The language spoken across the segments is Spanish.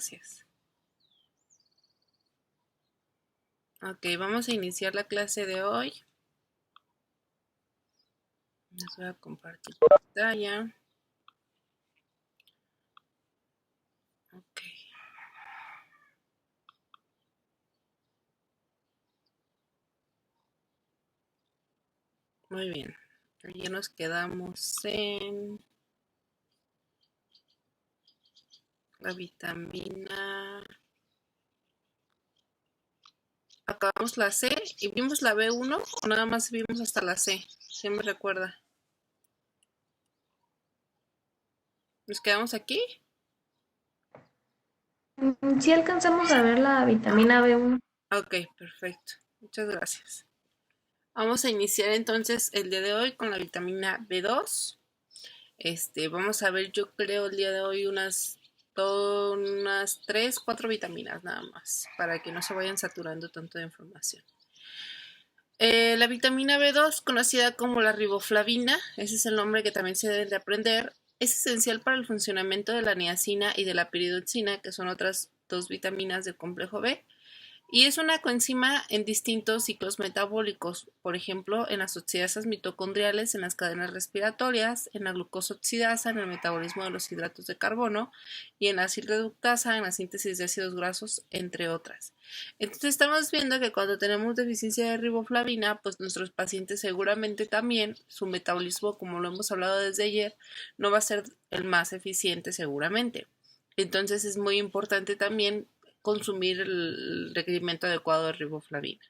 gracias. Ok, vamos a iniciar la clase de hoy. Les voy a compartir pantalla. Ok. Muy bien. Ya nos quedamos en la vitamina. Acabamos la C y vimos la B1 o nada más vimos hasta la C. ¿Quién me recuerda? ¿Nos quedamos aquí? Sí alcanzamos a ver la vitamina B1. Ok, perfecto. Muchas gracias. Vamos a iniciar entonces el día de hoy con la vitamina B2. Vamos a ver, yo creo el día de hoy unas 3, 4 vitaminas nada más, para que no se vayan saturando tanto de información. La vitamina B2, conocida como la riboflavina, ese es el nombre que también se debe de aprender, es esencial para el funcionamiento de la niacina y de la piridoxina, que son otras dos vitaminas del complejo B. Y es una coenzima en distintos ciclos metabólicos, por ejemplo, en las oxidasas mitocondriales, en las cadenas respiratorias, en la glucosa oxidasa, en el metabolismo de los hidratos de carbono y en la reductasa, en la síntesis de ácidos grasos, entre otras. Entonces estamos viendo que cuando tenemos deficiencia de riboflavina, pues nuestros pacientes seguramente también, su metabolismo, como lo hemos hablado desde ayer, no va a ser el más eficiente seguramente. Entonces es muy importante también consumir el requerimiento adecuado de riboflavina.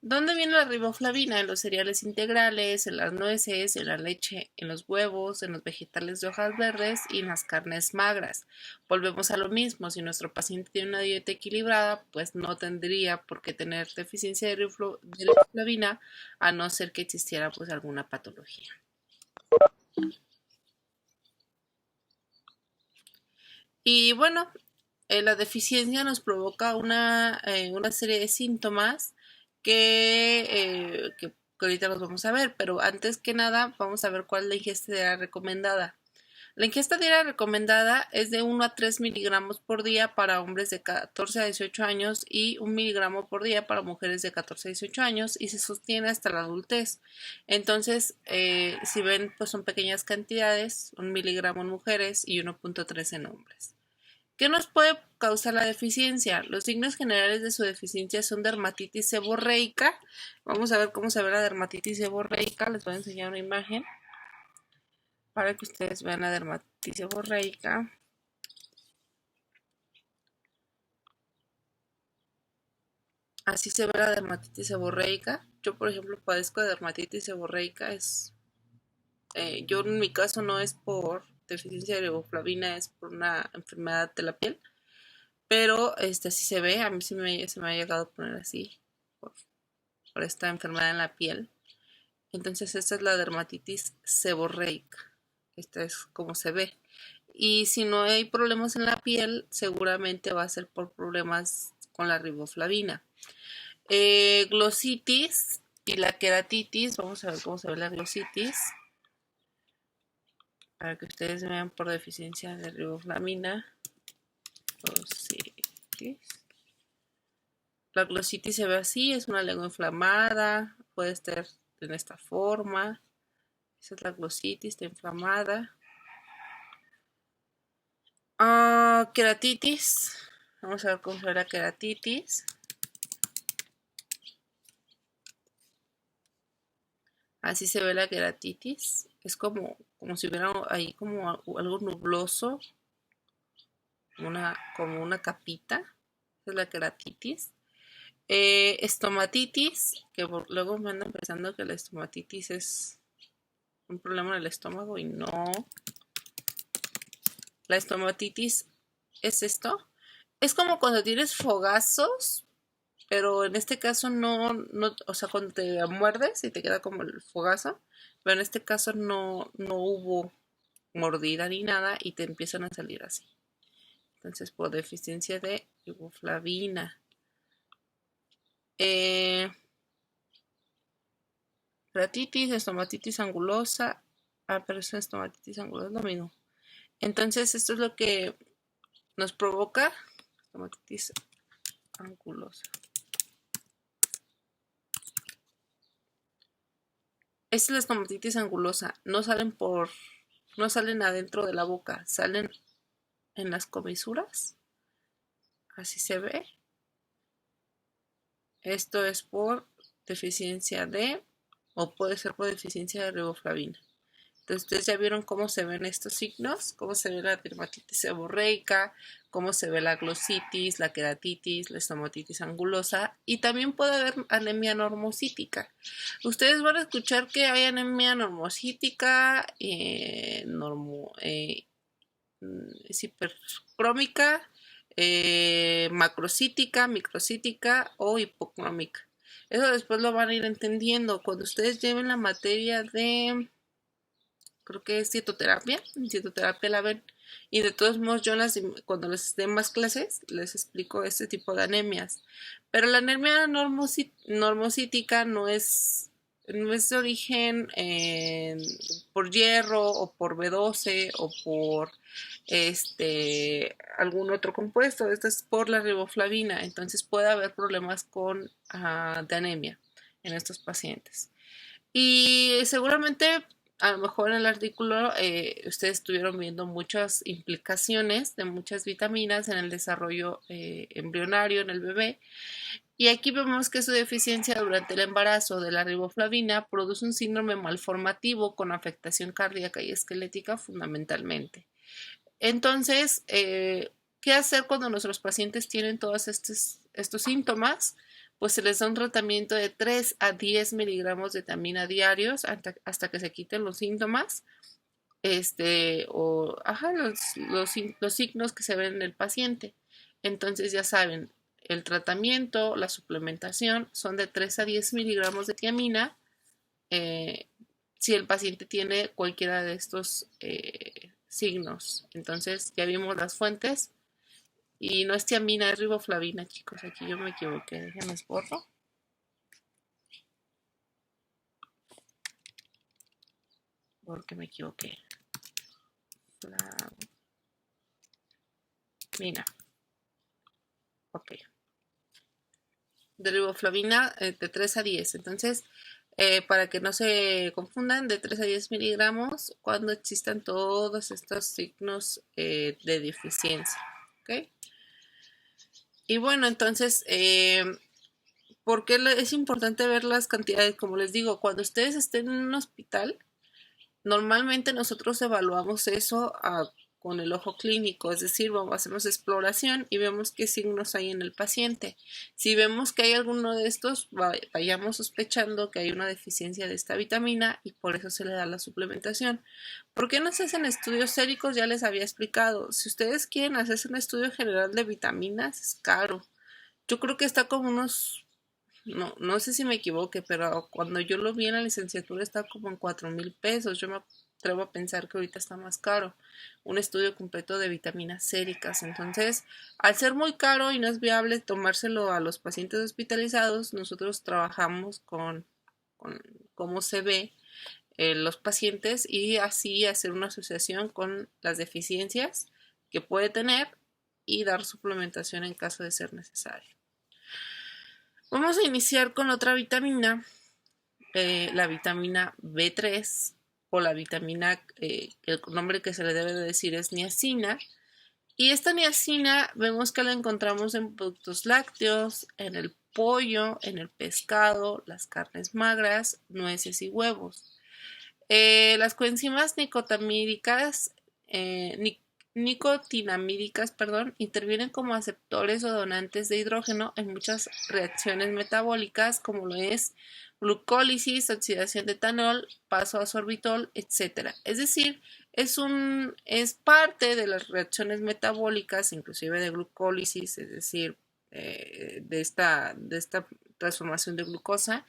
¿Dónde viene la riboflavina? En los cereales integrales, en las nueces, en la leche, en los huevos, en los vegetales de hojas verdes y en las carnes magras. Volvemos a lo mismo, si nuestro paciente tiene una dieta equilibrada, pues no tendría por qué tener deficiencia de riboflavina, a no ser que existiera pues alguna patología. Y bueno, la deficiencia nos provoca una serie de síntomas que ahorita los vamos a ver, pero antes que nada vamos a ver cuál es la ingesta diaria recomendada. La ingesta diaria recomendada es de 1 a 3 miligramos por día para hombres de 14 a 18 años y 1 miligramo por día para mujeres de 14 a 18 años y se sostiene hasta la adultez. Entonces, si ven, pues son pequeñas cantidades, 1 miligramo en mujeres y 1.3 en hombres. ¿Qué nos puede causar la deficiencia? Los signos generales de su deficiencia son dermatitis seborreica. Vamos a ver cómo se ve la dermatitis seborreica. Les voy a enseñar una imagen para que ustedes vean la dermatitis seborreica. Así se ve la dermatitis seborreica. Yo, por ejemplo, padezco de dermatitis seborreica. Yo en mi caso no es por deficiencia de riboflavina, es por una enfermedad de la piel. Pero así se ve, a mí sí se me ha llegado a poner así por esta enfermedad en la piel. Entonces esta es la dermatitis seborreica. Esta es como se ve. Y si no hay problemas en la piel, seguramente va a ser por problemas con la riboflavina. Glositis y la queratitis. Vamos a ver cómo se ve la glositis. Para que ustedes vean por deficiencia de riboflavina. Glositis. La glositis se ve así, es una lengua inflamada, puede estar en esta forma. Esa es la glositis, está inflamada. Queratitis. Vamos a ver cómo se ve la queratitis. Así se ve la queratitis. Es como si hubiera ahí como algo nubloso, como una capita. Esa es la queratitis. Estomatitis, que luego me andan pensando que la estomatitis es un problema en el estómago y no. La estomatitis es esto. Es como cuando tienes fogazos, pero en este caso no, o sea, cuando te muerdes y te queda como el fogazo, pero en este caso no hubo mordida ni nada y te empiezan a salir así. Entonces, por deficiencia de riboflavina. Keratitis, estomatitis angulosa. Pero es estomatitis angulosa, es lo mismo. Entonces, esto es lo que nos provoca estomatitis angulosa. Esta es la estomatitis angulosa. No salen adentro de la boca, salen en las comisuras. Así se ve. Esto es por deficiencia de, o puede ser por deficiencia de riboflavina. Entonces, ustedes ya vieron cómo se ven estos signos, cómo se ve la dermatitis seborreica, cómo se ve la glositis, la queratitis, la estomatitis angulosa, y también puede haber anemia normocítica. Ustedes van a escuchar que hay anemia normocítica, es hipercrómica, macrocítica, microcítica o hipocrómica. Eso después lo van a ir entendiendo cuando ustedes lleven la materia de, creo que es dietoterapia. En dietoterapia la ven. Y de todos modos yo cuando les dé más clases les explico este tipo de anemias. Pero la anemia normocítica no es de origen por hierro o por B12 o por algún otro compuesto. Esto es por la riboflavina. Entonces puede haber problemas de anemia en estos pacientes. Y seguramente a lo mejor en el artículo ustedes estuvieron viendo muchas implicaciones de muchas vitaminas en el desarrollo embrionario en el bebé. Y aquí vemos que su deficiencia durante el embarazo de la riboflavina produce un síndrome malformativo con afectación cardíaca y esquelética fundamentalmente. Entonces, ¿qué hacer cuando nuestros pacientes tienen todos estos síntomas? Pues se les da un tratamiento de 3 a 10 miligramos de vitamina diarios hasta que se quiten los síntomas, los signos que se ven en el paciente. Entonces ya saben, el tratamiento, la suplementación son de 3 a 10 miligramos de tiamina si el paciente tiene cualquiera de estos signos. Entonces ya vimos las fuentes. Y no es tiamina, es riboflavina, chicos. Aquí yo me equivoqué. Déjenme borro. Porque me equivoqué. Flavina. Ok. De riboflavina de 3 a 10. Entonces, para que no se confundan, de 3 a 10 miligramos cuando existan todos estos signos de deficiencia. ¿Ok? Y bueno, entonces, ¿por qué es importante ver las cantidades? Como les digo, cuando ustedes estén en un hospital, normalmente nosotros evaluamos eso con el ojo clínico, es decir, hacemos exploración y vemos qué signos hay en el paciente. Si vemos que hay alguno de estos, vayamos sospechando que hay una deficiencia de esta vitamina y por eso se le da la suplementación. ¿Por qué no se hacen estudios séricos? Ya les había explicado. Si ustedes quieren hacerse un estudio general de vitaminas, es caro. Yo creo que está como unos... No sé si me equivoque, pero cuando yo lo vi en la licenciatura estaba como en 4,000 pesos. Yo me atrevo a pensar que ahorita está más caro un estudio completo de vitaminas séricas. Entonces, al ser muy caro y no es viable tomárselo a los pacientes hospitalizados, nosotros trabajamos con cómo se ve los pacientes y así hacer una asociación con las deficiencias que puede tener y dar suplementación en caso de ser necesario. Vamos a iniciar con otra vitamina, la vitamina B3 o la vitamina, el nombre que se le debe de decir es niacina. Y esta niacina vemos que la encontramos en productos lácteos, en el pollo, en el pescado, las carnes magras, nueces y huevos. Las coenzimas nicotinamídicas, intervienen como aceptores o donantes de hidrógeno en muchas reacciones metabólicas como lo es glucólisis, oxidación de etanol, paso a sorbitol, etc. Es decir, es parte de las reacciones metabólicas, inclusive de glucólisis, es decir, de esta transformación de glucosa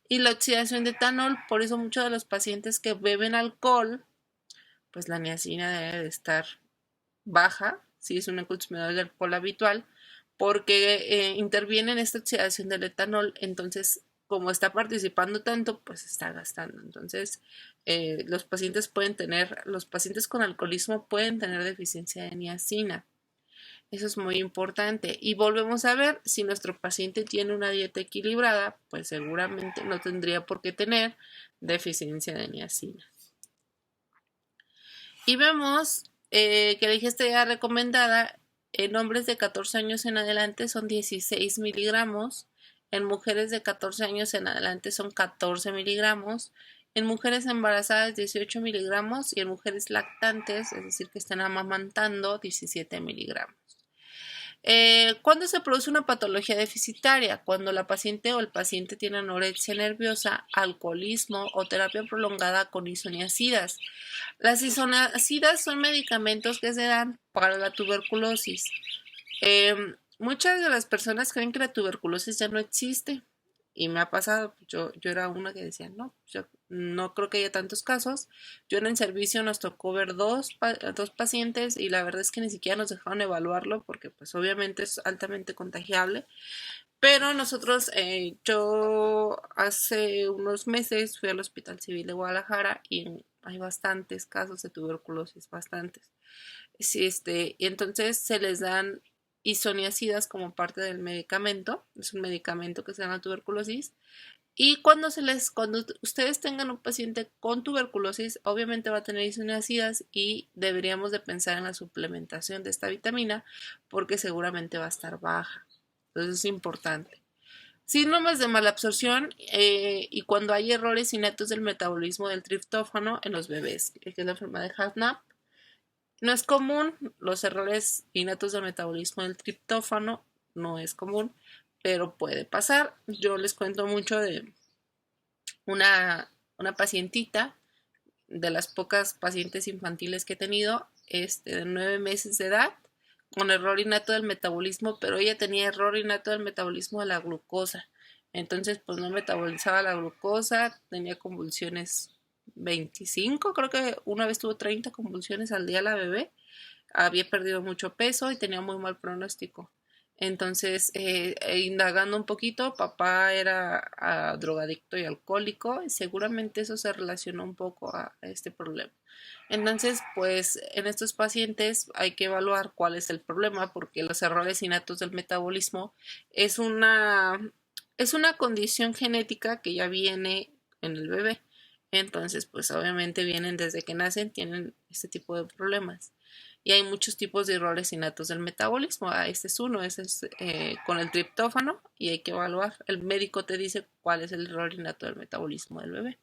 y la oxidación de etanol. Por eso muchos de los pacientes que beben alcohol, pues la niacina debe de estar baja, si es un consumidor de alcohol habitual, porque interviene en esta oxidación del etanol. Entonces, como está participando tanto, pues está gastando. Entonces, los pacientes con alcoholismo pueden tener deficiencia de niacina. Eso es muy importante. Y volvemos a ver, si nuestro paciente tiene una dieta equilibrada, pues seguramente no tendría por qué tener deficiencia de niacina. Y vemos que la ingesta ya recomendada en hombres de 14 años en adelante son 16 miligramos, en mujeres de 14 años en adelante son 14 miligramos, en mujeres embarazadas 18 miligramos y en mujeres lactantes, es decir, que están amamantando, 17 miligramos. ¿Cuándo se produce una patología deficitaria? Cuando la paciente o el paciente tiene anorexia nerviosa, alcoholismo o terapia prolongada con isoniazidas. Las isoniazidas son medicamentos que se dan para la tuberculosis. Muchas de las personas creen que la tuberculosis ya no existe. Y me ha pasado, yo era una que decía, no, yo no creo que haya tantos casos. Yo en el servicio nos tocó ver dos pacientes y la verdad es que ni siquiera nos dejaron evaluarlo porque pues obviamente es altamente contagiable. Pero nosotros, yo hace unos meses fui al Hospital Civil de Guadalajara y hay bastantes casos de tuberculosis, bastantes. Sí, y entonces se les dan isoniazidas como parte del medicamento, es un medicamento que se da a la tuberculosis. Y cuando ustedes tengan un paciente con tuberculosis, obviamente va a tener isoniazidas y deberíamos de pensar en la suplementación de esta vitamina porque seguramente va a estar baja. Entonces es importante. Síntomas de malabsorción y cuando hay errores innatos del metabolismo del triptófano en los bebés, que es la enfermedad de HANAP. No es común, los errores innatos del metabolismo del triptófano no es común, pero puede pasar. Yo les cuento mucho de una pacientita, de las pocas pacientes infantiles que he tenido, de 9 meses de edad, con error innato del metabolismo, pero ella tenía error innato del metabolismo de la glucosa. Entonces, pues no metabolizaba la glucosa, tenía convulsiones 25, creo que una vez tuvo 30 convulsiones al día la bebé, había perdido mucho peso y tenía muy mal pronóstico. Entonces, indagando un poquito, papá era drogadicto y alcohólico y seguramente eso se relacionó un poco a este problema. Entonces, pues en estos pacientes hay que evaluar cuál es el problema porque los errores innatos del metabolismo es es una condición genética que ya viene en el bebé. Entonces, pues obviamente vienen desde que nacen, tienen este tipo de problemas. Y hay muchos tipos de errores innatos del metabolismo. Este es uno, ese es con el triptófano y hay que evaluar. El médico te dice cuál es el error innato del metabolismo del bebé.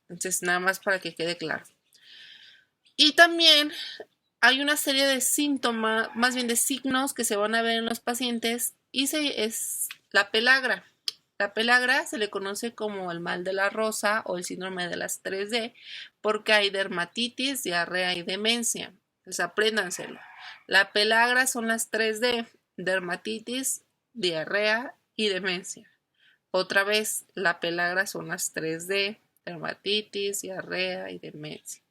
Entonces, nada más para que quede claro. Y también hay una serie de síntomas, más bien de signos que se van a ver en los pacientes y es la pelagra. La pelagra se le conoce como el mal de la rosa o el síndrome de las 3D porque hay dermatitis, diarrea y demencia. Pues apréndanselo. La pelagra son las 3D, dermatitis, diarrea y demencia. Otra vez, la pelagra son las 3D, dermatitis, diarrea y demencia.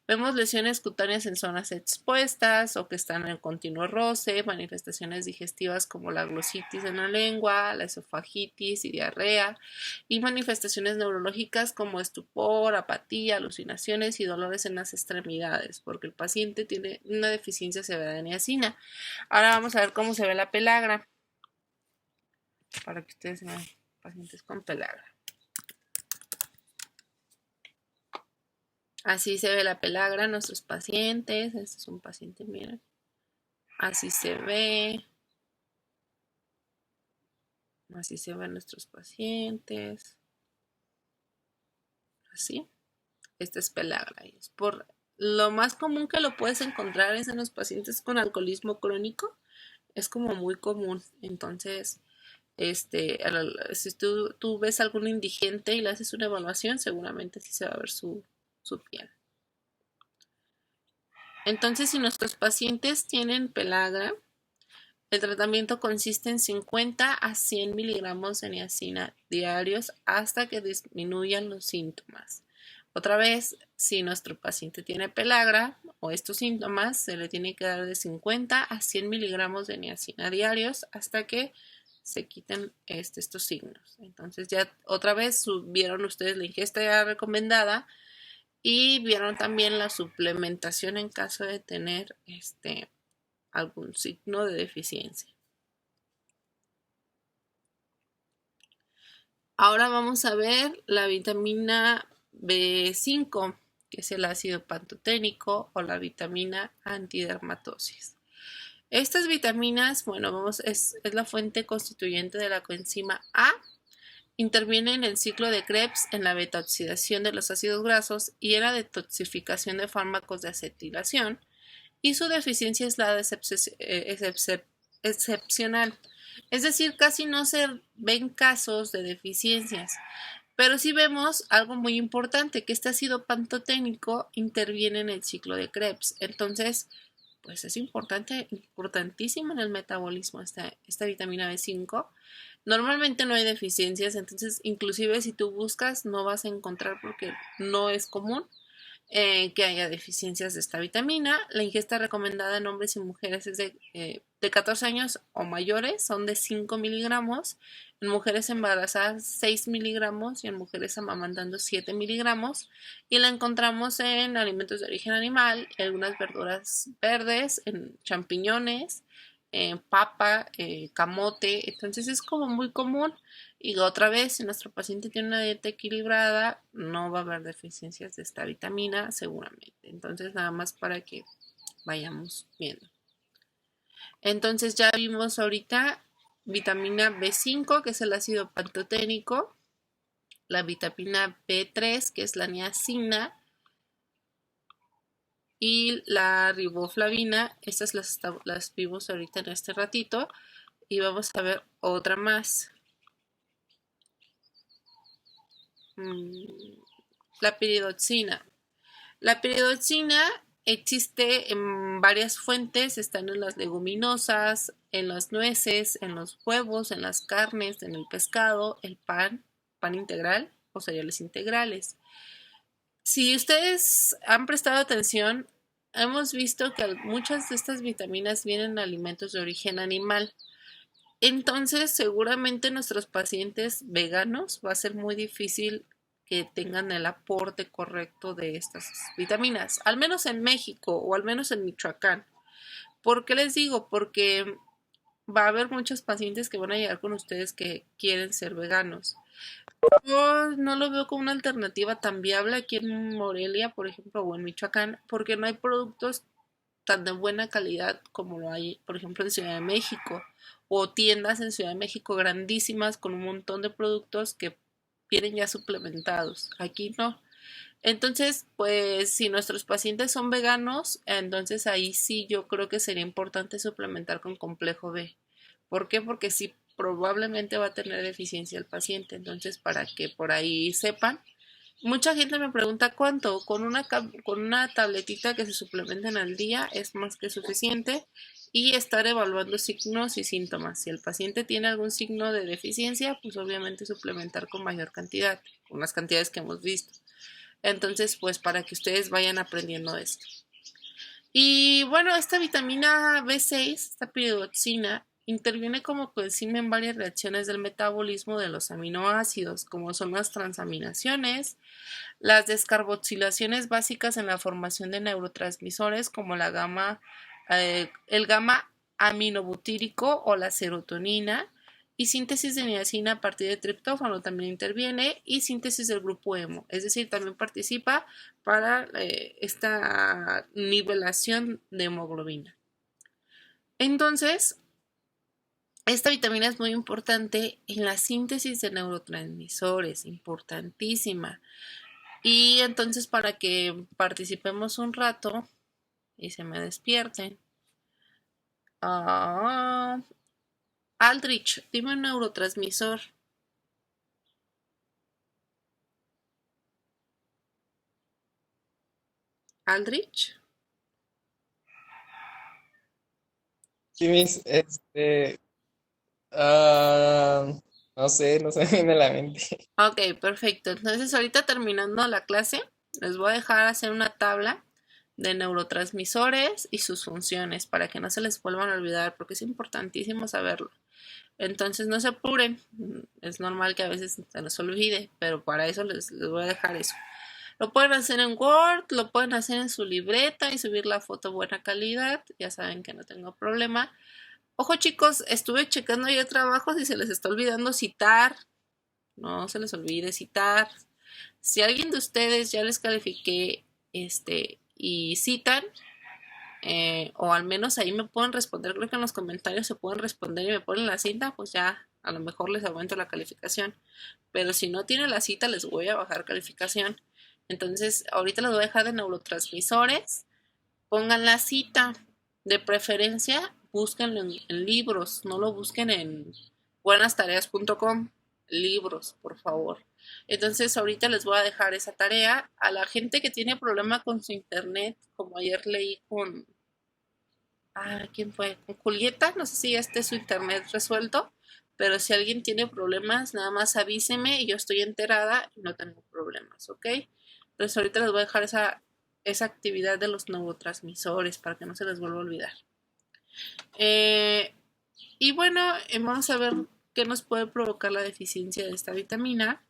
Vemos lesiones cutáneas en zonas expuestas o que están en continuo roce, manifestaciones digestivas como la glositis en la lengua, la esofagitis y diarrea, y manifestaciones neurológicas como estupor, apatía, alucinaciones y dolores en las extremidades, porque el paciente tiene una deficiencia severa de niacina. Ahora vamos a ver cómo se ve la pelagra, para que ustedes vean pacientes con pelagra. Así se ve la pelagra en nuestros pacientes. Este es un paciente, miren. Así se ve. Así se ven nuestros pacientes. Así. Esta es pelagra. Y es por lo más común que lo puedes encontrar es en los pacientes con alcoholismo crónico. Es como muy común. Entonces, si tú ves algún indigente y le haces una evaluación, seguramente sí se va a ver su piel. Entonces, si nuestros pacientes tienen pelagra, el tratamiento consiste en 50 a 100 miligramos de niacina diarios hasta que disminuyan los síntomas. Otra vez, si nuestro paciente tiene pelagra o estos síntomas, se le tiene que dar de 50 a 100 miligramos de niacina diarios hasta que se quiten estos signos. Entonces ya otra vez vieron ustedes la ingesta ya recomendada y vieron también la suplementación en caso de tener algún signo de deficiencia. Ahora vamos a ver la vitamina B5, que es el ácido pantoténico o la vitamina antidermatosis. Estas vitaminas, bueno, es la fuente constituyente de la coenzima A. Interviene en el ciclo de Krebs en la beta-oxidación de los ácidos grasos y en la detoxificación de fármacos de acetilación, y su deficiencia es la excepcional. Es decir, casi no se ven casos de deficiencias, pero sí vemos algo muy importante, que este ácido pantoténico interviene en el ciclo de Krebs. Entonces, pues es importantísimo en el metabolismo esta vitamina B5. Normalmente no hay deficiencias, entonces inclusive si tú buscas no vas a encontrar, porque no es común que haya deficiencias de esta vitamina. La ingesta recomendada en hombres y mujeres es de 14 años o mayores, son de 5 miligramos, en mujeres embarazadas 6 miligramos y en mujeres amamantando 7 miligramos, y la encontramos en alimentos de origen animal, en algunas verduras verdes, en champiñones, papa, camote. Entonces es como muy común. Y otra vez, si nuestro paciente tiene una dieta equilibrada, no va a haber deficiencias de esta vitamina seguramente. Entonces, nada más para que vayamos viendo. Entonces ya vimos ahorita vitamina B5, que es el ácido pantoténico, la vitamina B3, que es la niacina, y la riboflavina. Estas las vimos ahorita en este ratito, y vamos a ver otra más. La piridoxina. La piridoxina existe en varias fuentes, están en las leguminosas, en las nueces, en los huevos, en las carnes, en el pescado, el pan integral o cereales integrales. Si ustedes han prestado atención, hemos visto que muchas de estas vitaminas vienen de alimentos de origen animal. Entonces, seguramente nuestros pacientes veganos va a ser muy difícil que tengan el aporte correcto de estas vitaminas, al menos en México o al menos en Michoacán. ¿Por qué les digo? Porque va a haber muchos pacientes que van a llegar con ustedes que quieren ser veganos. Yo no lo veo como una alternativa tan viable aquí en Morelia, por ejemplo, o en Michoacán, porque no hay productos tan de buena calidad como lo hay, por ejemplo, en Ciudad de México, o tiendas en Ciudad de México grandísimas con un montón de productos que vienen ya suplementados. Aquí no. Entonces, pues si nuestros pacientes son veganos, entonces ahí sí yo creo que sería importante suplementar con complejo B. ¿Por qué? Porque sí probablemente va a tener deficiencia el paciente. Entonces, para que por ahí sepan. Mucha gente me pregunta cuánto. Con una tabletita que se suplementen al día es más que suficiente, y estar evaluando signos y síntomas. Si el paciente tiene algún signo de deficiencia, pues obviamente suplementar con mayor cantidad, con las cantidades que hemos visto. Entonces, pues para que ustedes vayan aprendiendo esto. Y bueno, esta vitamina B6, esta piridoxina, interviene como coenzima en varias reacciones del metabolismo de los aminoácidos, como son las transaminaciones, las descarboxilaciones básicas en la formación de neurotransmisores como el gamma aminobutírico o la serotonina, y síntesis de niacina a partir de triptófano también interviene, y síntesis del grupo hemo, es decir, también participa para esta nivelación de hemoglobina. Entonces, esta vitamina es muy importante en la síntesis de neurotransmisores, importantísima. Y entonces, para que participemos un rato y se me despierten. Aldrich, dime un neurotransmisor. Aldrich. Sí, no sé, no se me viene a la mente. Ok, perfecto. Entonces, ahorita terminando la clase, les voy a dejar hacer una tabla de neurotransmisores y sus funciones para que no se les vuelvan a olvidar, porque es importantísimo saberlo. Entonces, no se apuren, es normal que a veces se les olvide, pero para eso les voy a dejar eso. Lo pueden hacer en Word, lo pueden hacer en su libreta y subir la foto buena calidad. Ya saben que no tengo problema. Ojo chicos, estuve checando ya trabajos y se les está olvidando citar. No se les olvide citar. Si alguien de ustedes ya les califiqué y citan, o al menos ahí me pueden responder, creo que en los comentarios se pueden responder y me ponen la cita, pues ya a lo mejor les aumento la calificación. Pero si no tienen la cita, les voy a bajar calificación. Entonces, ahorita les voy a dejar de neurotransmisores. Pongan la cita. De preferencia, búsquenlo en libros. No lo busquen en buenastareas.com. Libros, por favor. Entonces, ahorita les voy a dejar esa tarea. A la gente que tiene problema con su internet, como ayer leí con... ¿quién fue? Con Julieta. No sé si ya esté su internet resuelto. Pero si alguien tiene problemas, nada más avíseme y yo estoy enterada y no tengo problemas, ¿ok? Entonces ahorita les voy a dejar esa actividad de los neurotransmisores para que no se les vuelva a olvidar. Y bueno, vamos a ver qué nos puede provocar la deficiencia de esta vitamina.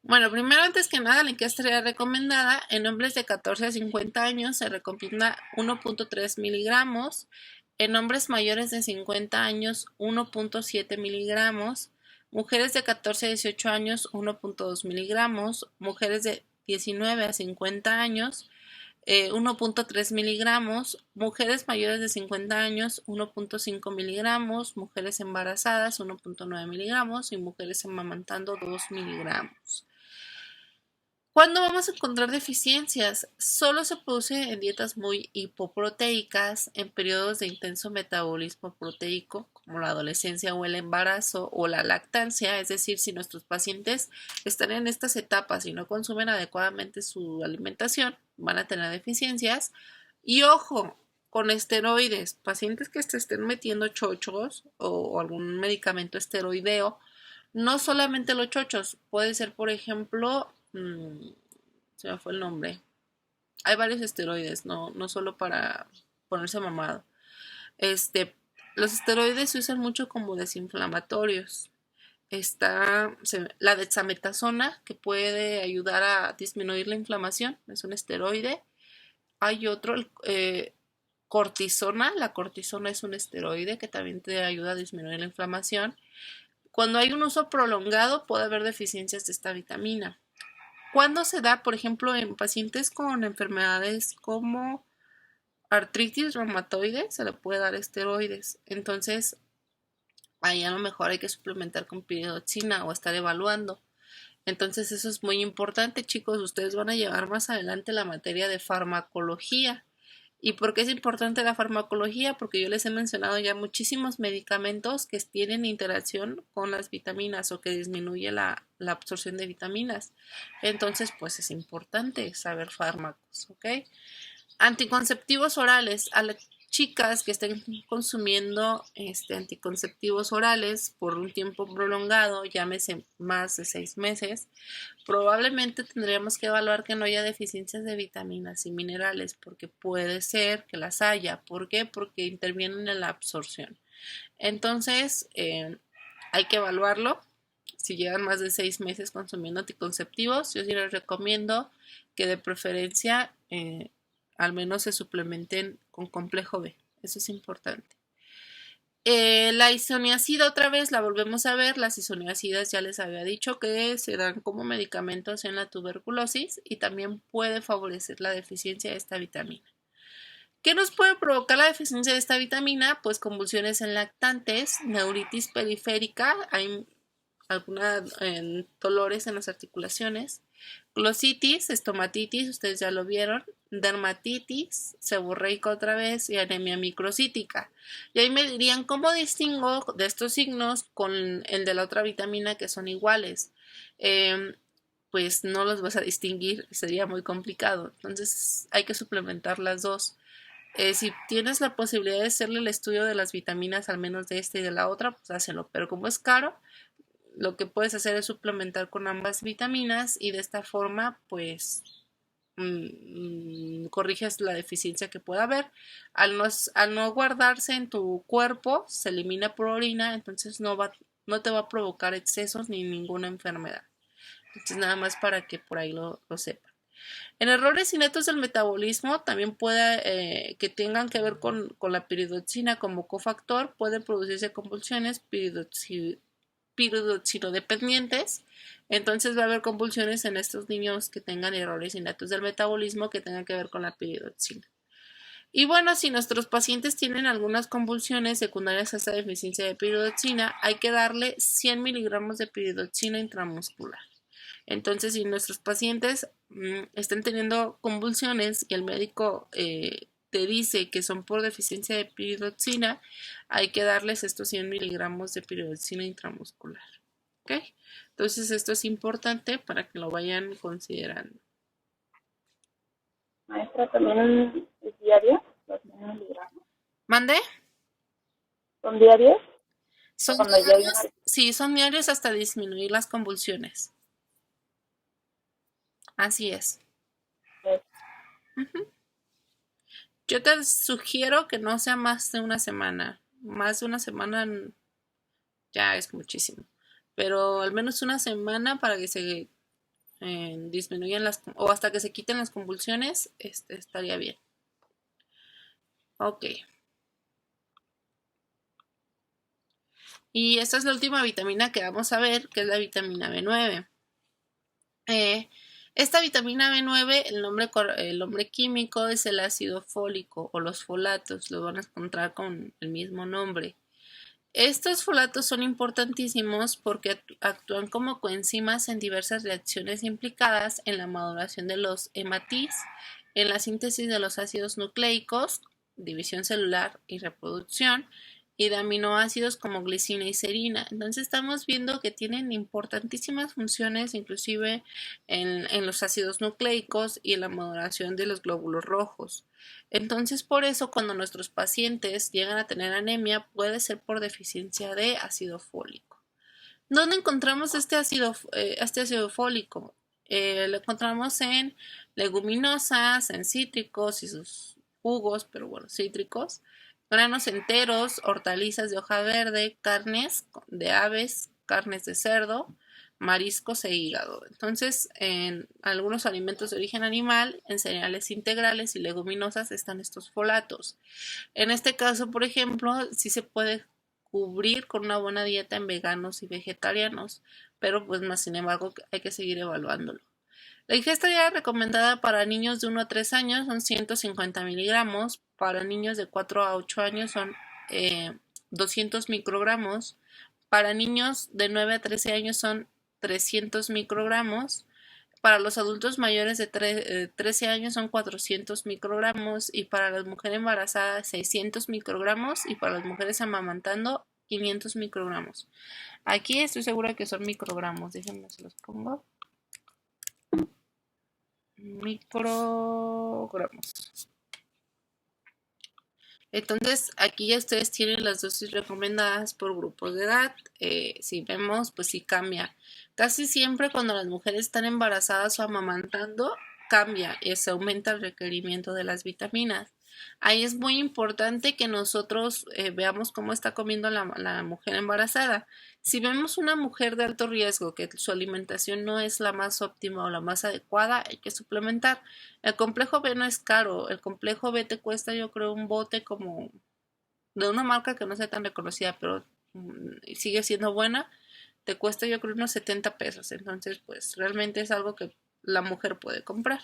Bueno, primero, antes que nada, la encuesta estaría recomendada. En hombres de 14 a 50 años se recomienda 1.3 miligramos. En hombres mayores de 50 años, 1.7 miligramos. Mujeres de 14 a 18 años, 1.2 miligramos. Mujeres de 19 a 50 años, 1.3 miligramos. Mujeres mayores de 50 años, 1.5 miligramos. Mujeres embarazadas, 1.9 miligramos. Y mujeres amamantando, 2 miligramos. ¿Cuándo vamos a encontrar deficiencias? Solo se produce en dietas muy hipoproteicas, en periodos de intenso metabolismo proteico, como la adolescencia o el embarazo o la lactancia, es decir, si nuestros pacientes están en estas etapas y no consumen adecuadamente su alimentación, van a tener deficiencias. Y ojo, con esteroides, pacientes que se estén metiendo chochos o algún medicamento esteroideo, no solamente los chochos, puede ser, por ejemplo, se me fue el nombre. Hay varios esteroides, no solo para ponerse mamado. Los esteroides se usan mucho como desinflamatorios. Está la dexametasona, que puede ayudar a disminuir la inflamación, es un esteroide. Hay otro, cortisona. La cortisona es un esteroide que también te ayuda a disminuir la inflamación. Cuando hay un uso prolongado puede haber deficiencias de esta vitamina. ¿Cuándo se da? Por ejemplo, en pacientes con enfermedades como artritis reumatoide se le puede dar esteroides. Entonces, ahí a lo mejor hay que suplementar con piridoxina o estar evaluando. Entonces, eso es muy importante, chicos. Ustedes van a llevar más adelante la materia de farmacología. ¿Y por qué es importante la farmacología? Porque yo les he mencionado ya muchísimos medicamentos que tienen interacción con las vitaminas o que disminuye la absorción de vitaminas. Entonces, pues es importante saber fármacos, ¿ok? Anticonceptivos orales. A las chicas que estén consumiendo anticonceptivos orales por un tiempo prolongado, llámese más de 6 meses, probablemente tendríamos que evaluar que no haya deficiencias de vitaminas y minerales, porque puede ser que las haya. ¿Por qué? Porque intervienen en la absorción. Entonces, hay que evaluarlo. Si llevan más de 6 meses consumiendo anticonceptivos, yo sí les recomiendo que de preferencia al menos se suplementen con complejo B. Eso es importante. La isoniazida, otra vez la volvemos a ver. Las isoniazidas ya les había dicho que se dan como medicamentos en la tuberculosis y también puede favorecer la deficiencia de esta vitamina. ¿Qué nos puede provocar la deficiencia de esta vitamina? Pues convulsiones en lactantes, neuritis periférica, hay algunos dolores en las articulaciones, glositis, estomatitis, ustedes ya lo vieron, dermatitis, seborreica otra vez y anemia microcítica. Y ahí me dirían, ¿cómo distingo de estos signos con el de la otra vitamina que son iguales? Pues no los vas a distinguir, sería muy complicado. Entonces hay que suplementar las dos. Si tienes la posibilidad de hacerle el estudio de las vitaminas, al menos de esta y de la otra, pues hácelo. Pero como es caro, lo que puedes hacer es suplementar con ambas vitaminas y de esta forma, pues, corriges la deficiencia que pueda haber. Al no guardarse en tu cuerpo, se elimina por orina, entonces no te va a provocar excesos ni ninguna enfermedad. Entonces nada más para que por ahí lo sepan. En errores innatos del metabolismo también puede que tengan que ver con la piridoxina como cofactor, pueden producirse convulsiones piridoxinodependientes. Entonces va a haber convulsiones en estos niños que tengan errores innatos del metabolismo que tengan que ver con la piridoxina. Y bueno, si nuestros pacientes tienen algunas convulsiones secundarias a esta deficiencia de piridoxina, hay que darle 100 miligramos de piridoxina intramuscular. Entonces, si nuestros pacientes están teniendo convulsiones y el médico te dice que son por deficiencia de piridoxina, hay que darles estos 100 miligramos de piridoxina intramuscular. ¿Ok? Entonces, esto es importante para que lo vayan considerando. Maestra, ¿también es diario los 100 miligramos? ¿Mande? ¿Son diarios? Son Cuando ya hay diarios, una- sí, son diarios hasta disminuir las convulsiones. Así es. Ujú. Yo te sugiero que no sea más de una semana. Más de una semana ya es muchísimo. Pero al menos una semana para que se disminuyan o hasta que se quiten las convulsiones, estaría bien. Ok. Y esta es la última vitamina que vamos a ver, que es la vitamina B9. Esta vitamina B9, el nombre químico es el ácido fólico o los folatos, lo van a encontrar con el mismo nombre. Estos folatos son importantísimos porque actúan como coenzimas en diversas reacciones implicadas en la maduración de los hematis, en la síntesis de los ácidos nucleicos, división celular y reproducción, y de aminoácidos como glicina y serina. Entonces estamos viendo que tienen importantísimas funciones inclusive en los ácidos nucleicos y en la maduración de los glóbulos rojos. Entonces por eso cuando nuestros pacientes llegan a tener anemia puede ser por deficiencia de ácido fólico. ¿Dónde encontramos este ácido fólico? Lo encontramos en leguminosas, en cítricos y sus jugos, pero bueno, cítricos, granos enteros, hortalizas de hoja verde, carnes de aves, carnes de cerdo, mariscos e hígado. Entonces, en algunos alimentos de origen animal, en cereales integrales y leguminosas están estos folatos. En este caso, por ejemplo, sí se puede cubrir con una buena dieta en veganos y vegetarianos, pero pues más sin embargo hay que seguir evaluándolo. La ingesta diaria recomendada para niños de 1 a 3 años son 150 miligramos, para niños de 4 a 8 años son 200 microgramos, para niños de 9 a 13 años son 300 microgramos, para los adultos mayores de 13 años son 400 microgramos y para las mujeres embarazadas 600 microgramos y para las mujeres amamantando 500 microgramos. Aquí estoy segura que son microgramos, déjenme se los pongo. Microgramos. Entonces aquí ya ustedes tienen las dosis recomendadas por grupos de edad. Si vemos, pues sí cambia. Casi siempre cuando las mujeres están embarazadas o amamantando, cambia y se aumenta el requerimiento de las vitaminas. Ahí es muy importante que nosotros veamos cómo está comiendo la mujer embarazada. Si vemos una mujer de alto riesgo, que su alimentación no es la más óptima o la más adecuada, hay que suplementar. El complejo B no es caro. El complejo B te cuesta, yo creo, un bote como de una marca que no sea tan reconocida, pero sigue siendo buena. Te cuesta, yo creo, unos 70 pesos. Entonces, pues realmente es algo que la mujer puede comprar.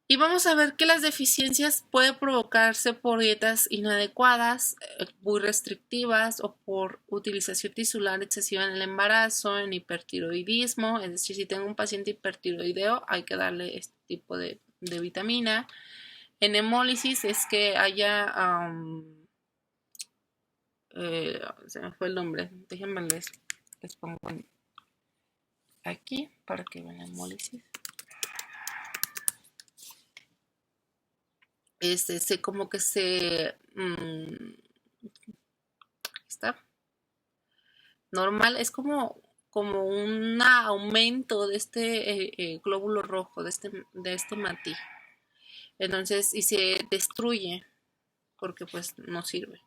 Y vamos a ver que las deficiencias pueden provocarse por dietas inadecuadas, muy restrictivas o por utilización tisular excesiva en el embarazo, en hipertiroidismo, es decir, si tengo un paciente hipertiroideo hay que darle este tipo de vitamina. En hemólisis es que haya, se me fue el nombre, déjenme les pongo aquí para que vean la hemólisis. Como que se está normal, es como un aumento de este glóbulo rojo, de este matí. Entonces, y se destruye porque pues no sirve.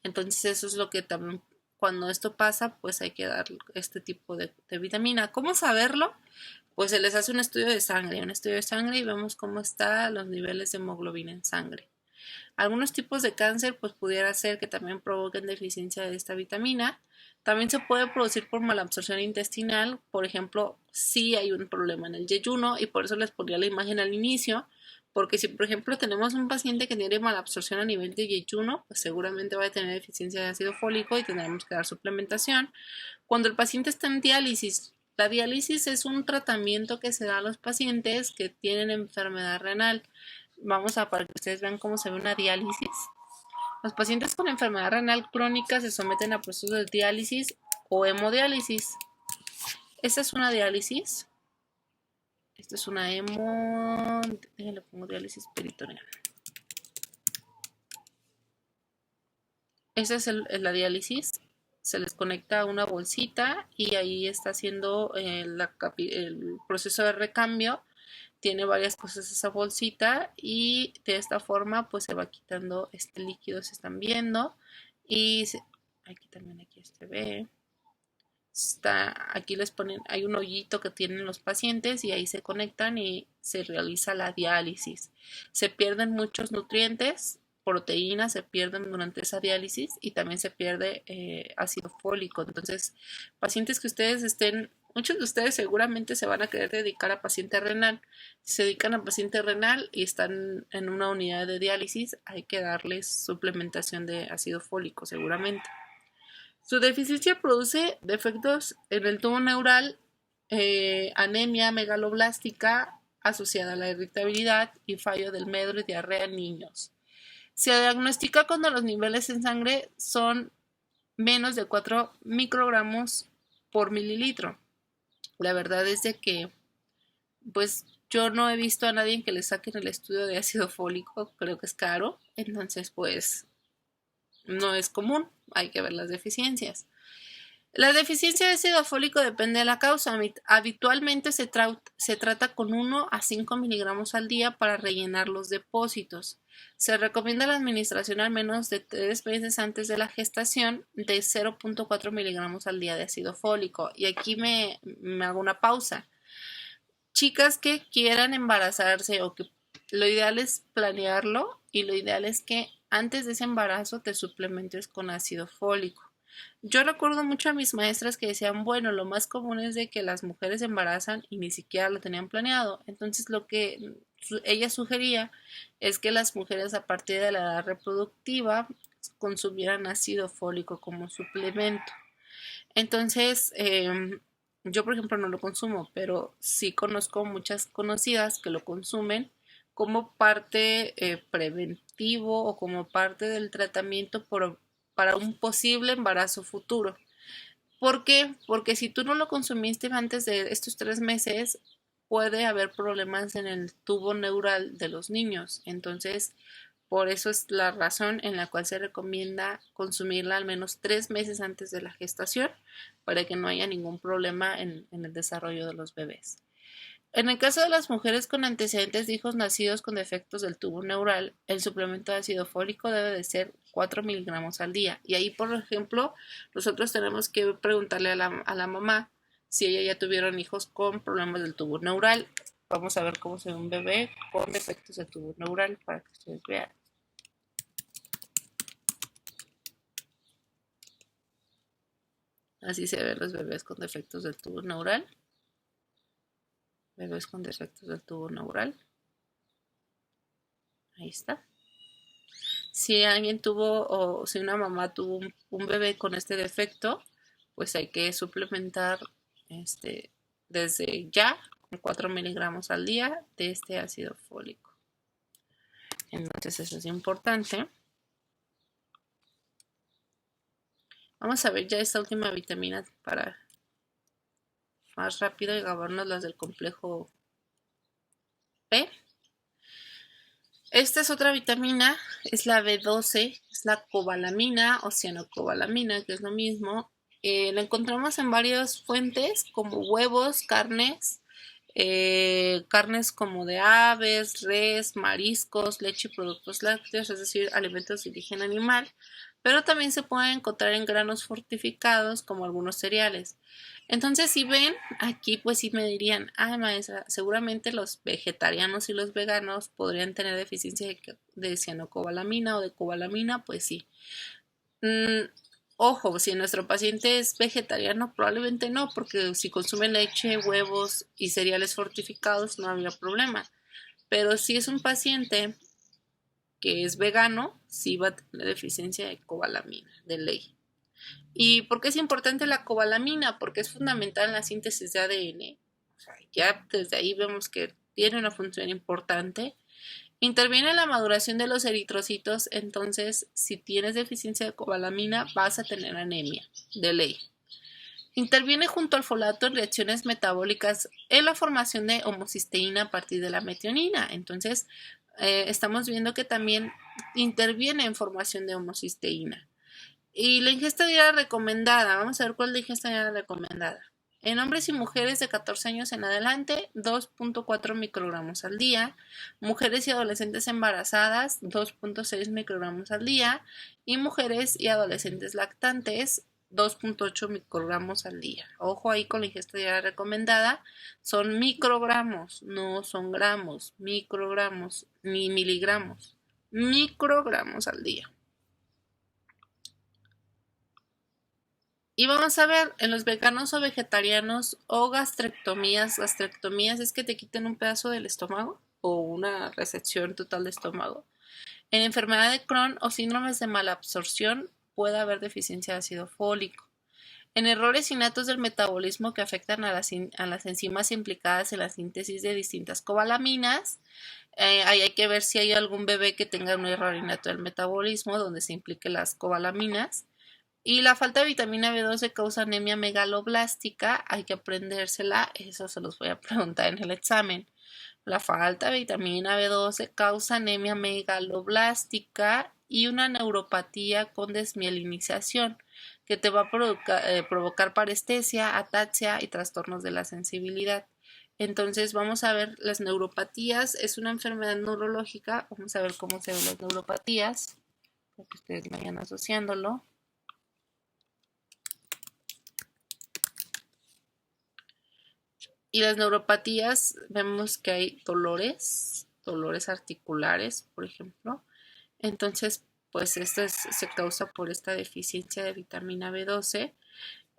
Entonces eso es lo que también cuando esto pasa, pues hay que dar este tipo de vitamina. ¿Cómo saberlo? Pues se les hace un estudio de sangre, y vemos cómo están los niveles de hemoglobina en sangre. Algunos tipos de cáncer pues pudiera ser que también provoquen deficiencia de esta vitamina. También se puede producir por malabsorción intestinal, por ejemplo, si hay un problema en el yeyuno, y por eso les ponía la imagen al inicio, porque si por ejemplo tenemos un paciente que tiene malabsorción a nivel de yeyuno, pues seguramente va a tener deficiencia de ácido fólico y tendremos que dar suplementación. Cuando el paciente está en diálisis, la diálisis es un tratamiento que se da a los pacientes que tienen enfermedad renal. Vamos a para que ustedes vean cómo se ve una diálisis. Los pacientes con enfermedad renal crónica se someten a procesos de diálisis o hemodiálisis. Esta es una diálisis. Esta es una le pongo diálisis peritoneal. Esta es la diálisis. Se les conecta una bolsita y ahí está haciendo el proceso de recambio. Tiene varias cosas esa bolsita y de esta forma pues se va quitando este líquido, se están viendo, y aquí también se ve. Aquí les ponen, hay un hoyito que tienen los pacientes y ahí se conectan y se realiza la diálisis. Se pierden muchos nutrientes, proteínas se pierden durante esa diálisis y también se pierde ácido fólico. Entonces, pacientes que ustedes muchos de ustedes seguramente se van a querer dedicar a paciente renal. Si se dedican a paciente renal y están en una unidad de diálisis, hay que darles suplementación de ácido fólico seguramente. Su deficiencia produce defectos en el tubo neural, anemia megaloblástica asociada a la irritabilidad y fallo del medro y diarrea en niños. Se diagnostica cuando los niveles en sangre son menos de 4 microgramos por mililitro. La verdad es de que, pues, yo no he visto a nadie que le saquen el estudio de ácido fólico, creo que es caro, entonces, pues, no es común, hay que ver las deficiencias. La deficiencia de ácido fólico depende de la causa. Habitualmente se trata con 1 a 5 miligramos al día para rellenar los depósitos. Se recomienda la administración al menos de 3 meses antes de la gestación de 0.4 miligramos al día de ácido fólico. Y aquí me hago una pausa. Chicas que quieran embarazarse o que lo ideal es planearlo y lo ideal es que antes de ese embarazo te suplementes con ácido fólico. Yo recuerdo mucho a mis maestras que decían, bueno, lo más común es de que las mujeres se embarazan y ni siquiera lo tenían planeado. Entonces lo que ella sugería es que las mujeres a partir de la edad reproductiva consumieran ácido fólico como suplemento. Entonces, yo por ejemplo no lo consumo, pero sí conozco muchas conocidas que lo consumen como parte preventivo o como parte del tratamiento para un posible embarazo futuro. ¿Por qué? Porque si tú no lo consumiste antes de estos 3 meses, puede haber problemas en el tubo neural de los niños. Entonces, por eso es la razón en la cual se recomienda consumirla al menos 3 meses antes de la gestación para que no haya ningún problema en el desarrollo de los bebés. En el caso de las mujeres con antecedentes de hijos nacidos con defectos del tubo neural, el suplemento de ácido fólico debe de ser 4 miligramos al día. Y ahí, por ejemplo, nosotros tenemos que preguntarle a la mamá si ella ya tuvieron hijos con problemas del tubo neural. Vamos a ver cómo se ve un bebé con defectos del tubo neural para que ustedes vean. Así se ven los bebés con defectos del tubo neural. Bebés con defectos del tubo neural. Ahí está. Si alguien tuvo o si una mamá tuvo un bebé con este defecto, pues hay que suplementar desde ya con 4 miligramos al día de este ácido fólico. Entonces eso es importante. Vamos a ver ya esta última vitamina para más rápido y grabarnos las del complejo B. Esta es otra vitamina, es la B12, es la cobalamina o cianocobalamina, que es lo mismo. La encontramos en varias fuentes como huevos, carnes como de aves, res, mariscos, leche y productos lácteos, es decir, alimentos de origen animal. pero también se pueden encontrar en granos fortificados como algunos cereales. Entonces, si ven aquí, pues sí me dirían, maestra, seguramente los vegetarianos y los veganos podrían tener deficiencia de cianocobalamina o de cobalamina, pues sí. Ojo, si nuestro paciente es vegetariano, probablemente no, porque si consume leche, huevos y cereales fortificados no habría problema. Pero si es un paciente que es vegano, sí va a tener deficiencia de cobalamina, de ley. ¿Y por qué es importante la cobalamina? Porque es fundamental en la síntesis de ADN. O sea, ya desde ahí vemos que tiene una función importante. Interviene en la maduración de los eritrocitos, entonces si tienes deficiencia de cobalamina vas a tener anemia, de ley. Interviene junto al folato en reacciones metabólicas en la formación de homocisteína a partir de la metionina. Entonces, estamos viendo que también interviene en formación de homocisteína. Y la ingesta diaria recomendada, vamos a ver cuál es la ingesta diaria recomendada. En hombres y mujeres de 14 años en adelante, 2.4 microgramos al día. Mujeres y adolescentes embarazadas, 2.6 microgramos al día. Y mujeres y adolescentes lactantes, 2.8 microgramos al día. Ojo ahí con la ingesta diaria recomendada. Son microgramos, no son gramos, microgramos, ni miligramos. Microgramos al día. Y vamos a ver, en los veganos o vegetarianos o gastrectomías es que te quiten un pedazo del estómago o una resección total de estómago. En enfermedad de Crohn o síndromes de malabsorción puede haber deficiencia de ácido fólico. En errores innatos del metabolismo que afectan a las enzimas implicadas en la síntesis de distintas cobalaminas, ahí hay que ver si hay algún bebé que tenga un error innato del metabolismo donde se implique las cobalaminas. Y la falta de vitamina B12 causa anemia megaloblástica, hay que aprendérsela, eso se los voy a preguntar en el examen. La falta de vitamina B12 causa anemia megaloblástica y una neuropatía con desmielinización que te va a provocar parestesia, ataxia y trastornos de la sensibilidad. Entonces vamos a ver las neuropatías, es una enfermedad neurológica, vamos a ver cómo se ven las neuropatías, para que ustedes vayan asociándolo. Y las neuropatías, vemos que hay dolores articulares, por ejemplo. Entonces, pues esto se causa por esta deficiencia de vitamina B12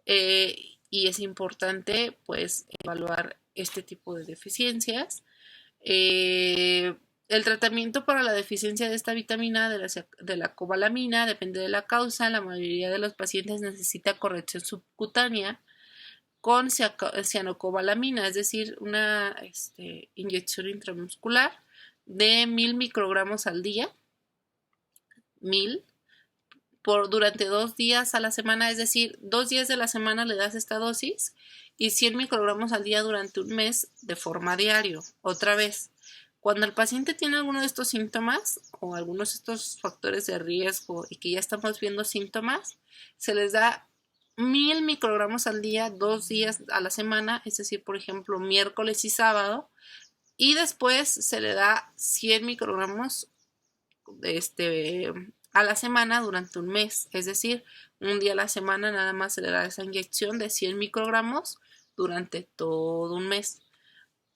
y es importante pues evaluar este tipo de deficiencias. El tratamiento para la deficiencia de esta vitamina de la cobalamina depende de la causa. La mayoría de los pacientes necesita corrección subcutánea con cianocobalamina, es decir, una inyección intramuscular de 1000 microgramos al día, 1000 durante 2 días a la semana, es decir, 2 días de la semana le das esta dosis y 100 microgramos al día durante un mes de forma diaria. Otra vez, cuando el paciente tiene alguno de estos síntomas o algunos de estos factores de riesgo y que ya estamos viendo síntomas, se les da 1000 microgramos al día, 2 días a la semana, es decir, por ejemplo, miércoles y sábado, y después se le da 100 microgramos a la semana durante un mes, es decir, un día a la semana nada más se le da esa inyección de 100 microgramos durante todo un mes.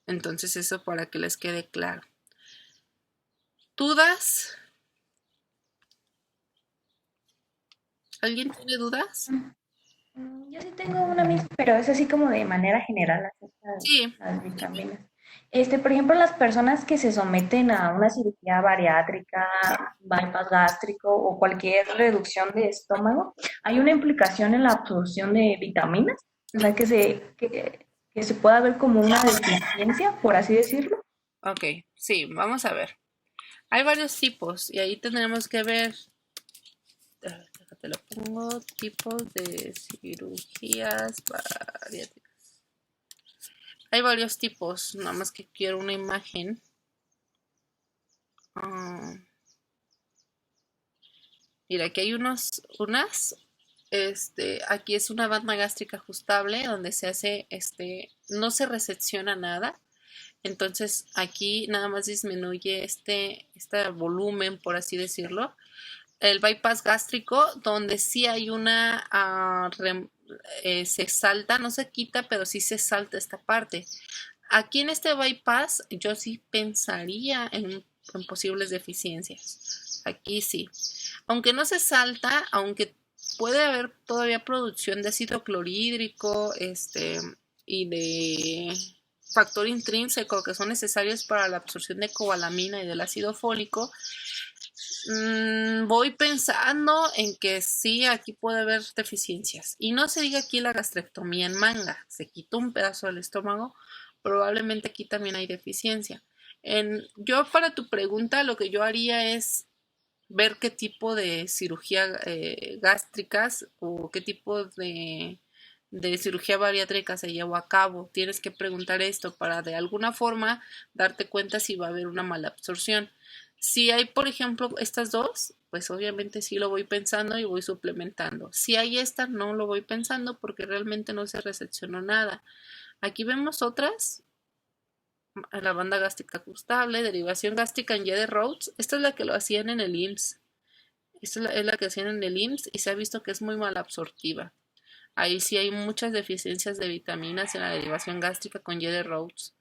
Entonces eso para que les quede claro. ¿Dudas? ¿Alguien tiene dudas? Yo sí tengo una misma, pero es así como de manera general acerca Sí. de las vitaminas. Por ejemplo, las personas que se someten a una cirugía bariátrica, bypass gástrico o cualquier reducción de estómago, ¿hay una implicación en la absorción de vitaminas? O sea, que se pueda ver como una deficiencia, por así decirlo. Ok, sí, vamos a ver. Hay varios tipos y ahí tendremos que ver, déjate lo pongo, tipos de cirugías bariátricas. Hay varios tipos, nada más que quiero una imagen. Mira, aquí hay unas, aquí es una banda gástrica ajustable donde se hace, no se resecciona nada. Entonces aquí nada más disminuye este volumen, por así decirlo. el bypass gástrico, donde sí hay una, se salta, no se quita, pero sí se salta esta parte. Aquí en este bypass yo sí pensaría en posibles deficiencias. Aquí sí. Aunque no se salta, aunque puede haber todavía producción de ácido clorhídrico, y de factor intrínseco que son necesarios para la absorción de cobalamina y del ácido fólico, voy pensando en que sí, aquí puede haber deficiencias. Y no se diga aquí la gastrectomía en manga, se quitó un pedazo del estómago, probablemente aquí también hay deficiencia. Yo para tu pregunta lo que yo haría es ver qué tipo de cirugía gástricas o qué tipo de cirugía bariátrica se llevó a cabo. Tienes que preguntar esto para de alguna forma darte cuenta si va a haber una mala absorción. Si hay, por ejemplo, estas dos, pues obviamente sí lo voy pensando y voy suplementando. Si hay esta, no lo voy pensando porque realmente no se reseccionó nada. Aquí vemos otras, la banda gástrica ajustable, derivación gástrica en Y de Rhodes. Esta es la que lo hacían en el IMSS. Esta es la que hacían en el IMSS y se ha visto que es muy mal absortiva. Ahí sí hay muchas deficiencias de vitaminas en la derivación gástrica con Y de Rhodes.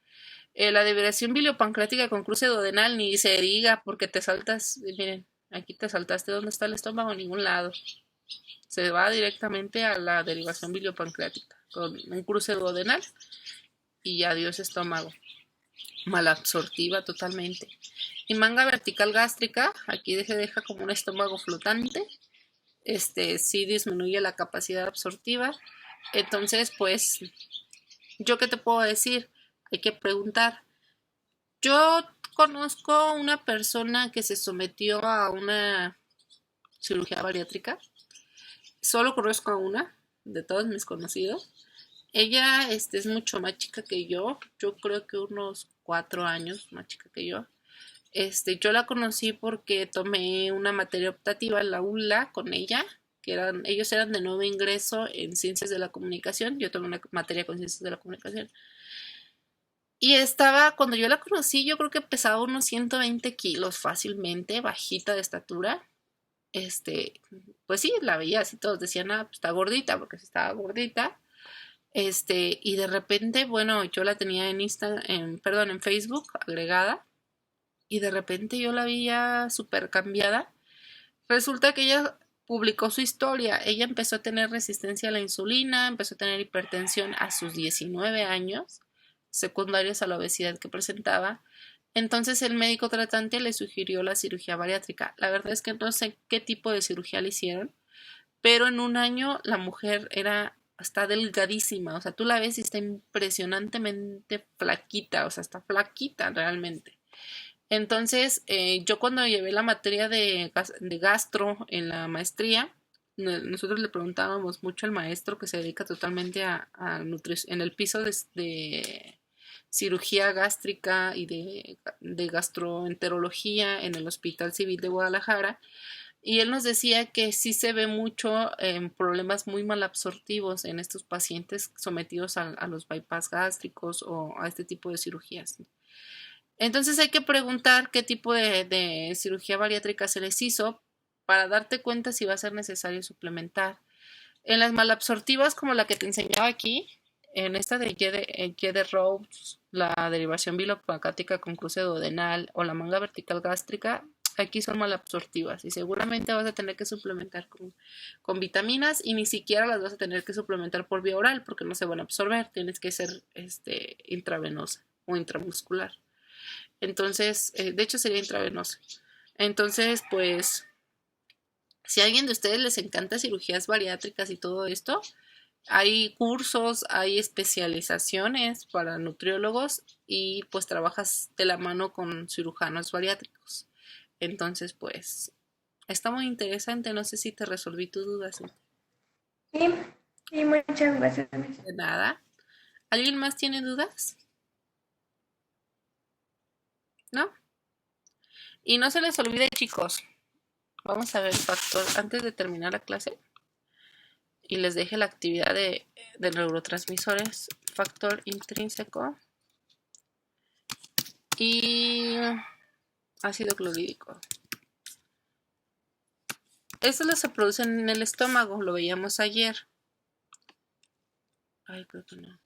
La derivación biliopancreática con cruce duodenal ni se diga porque te saltas, miren, aquí te saltaste donde está el estómago, en ningún lado. Se va directamente a la derivación biliopancreática con un cruce duodenal y adiós estómago. Malabsortiva totalmente. Y manga vertical gástrica, aquí se deja como un estómago flotante. Sí disminuye la capacidad absortiva. Entonces, pues, ¿yo qué te puedo decir? Hay que preguntar. Yo conozco una persona que se sometió a una cirugía bariátrica. Solo conozco a una de todos mis conocidos. Ella es mucho más chica que yo. Yo creo que unos 4 años más chica que yo. Yo la conocí porque tomé una materia optativa en la ULA con ella, ellos eran de nuevo ingreso en Ciencias de la Comunicación, yo tomé una materia con Ciencias de la Comunicación. Y cuando yo la conocí, yo creo que pesaba unos 120 kilos fácilmente, bajita de estatura. Pues sí, la veía así, todos decían, pues está gordita, porque sí estaba gordita. Y de repente, bueno, yo la tenía en Facebook agregada. Y de repente yo la vi ya súper cambiada. Resulta que ella publicó su historia. Ella empezó a tener resistencia a la insulina, empezó a tener hipertensión a sus 19 años, secundarios a la obesidad que presentaba. Entonces el médico tratante le sugirió la cirugía bariátrica. La verdad es que no sé qué tipo de cirugía le hicieron, pero en un año la mujer está delgadísima. O sea, tú la ves y está impresionantemente flaquita. O sea, está flaquita realmente. Entonces, yo cuando llevé la materia de gastro en la maestría, nosotros le preguntábamos mucho al maestro que se dedica totalmente a en el piso de cirugía gástrica y de gastroenterología en el Hospital Civil de Guadalajara. Y él nos decía que sí se ve mucho problemas muy malabsortivos en estos pacientes sometidos a los bypass gástricos o a este tipo de cirugías. Entonces hay que preguntar qué tipo de cirugía bariátrica se les hizo para darte cuenta si va a ser necesario suplementar. En las malabsortivas, como la que te enseñaba aquí, en esta de Y de Rhodes, la derivación biliopancreática con cruce duodenal o la manga vertical gástrica, aquí son malabsortivas y seguramente vas a tener que suplementar con vitaminas y ni siquiera las vas a tener que suplementar por vía oral porque no se van a absorber, tienes que ser intravenosa o intramuscular. Entonces, de hecho sería intravenosa. Entonces, pues, si a alguien de ustedes les encanta cirugías bariátricas y todo esto, hay cursos, hay especializaciones para nutriólogos y pues trabajas de la mano con cirujanos bariátricos. Entonces, pues, está muy interesante. No sé si te resolví tu duda. ¿Sí? Sí, muchas gracias. De nada. ¿Alguien más tiene dudas? ¿No? Y no se les olvide, chicos. Vamos a ver el factor antes de terminar la clase. Y les deje la actividad de neurotransmisores, factor intrínseco y ácido clorhídrico. Estos se producen en el estómago, lo veíamos ayer. Ay, creo que no.